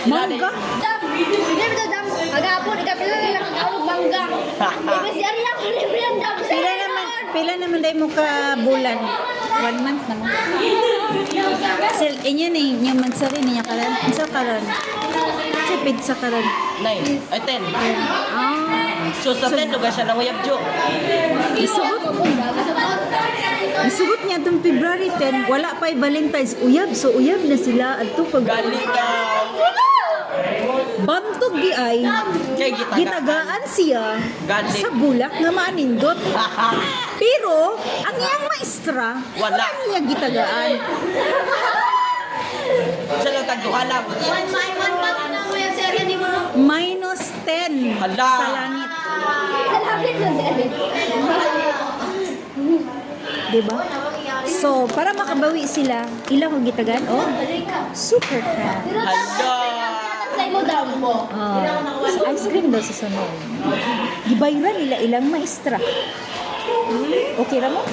Mangga? Dam. Sige bitaw dam. Agapon ikapila lang ang mangga. Ibe si Arya ko libre ang dam. Pila naman dahil mo ka bulan? 1 month naman. Sel, inyo ni, yung mansari niya karon. Isa karon. Sipid sa karon. 9. Ay, 10. Ah. So, sa 10, lugar siya ng uyab, Jo. Isugot niya itong February 10, wala pa Valentine's. Uyab, so uyab na sila. At ito pag Galing ka. bantog di ay, Kay gitagaan. gitagaan siya Galing. sa bulak nga manindot. Pero, ang iyang maestra, Wala. niya gitagaan. Siya lang tagduha lang. One month na mo yung serya di mo. Minus 10 Hala. sa langit. Sa langit yung serya. Diba? So, para makabawi sila, ilang kong gitagaan? Oh, super crab. Hala. Sa imo dam mo. So, ice cream daw sa sunod. Gibayran nila ilang maestra. Okay ra mo?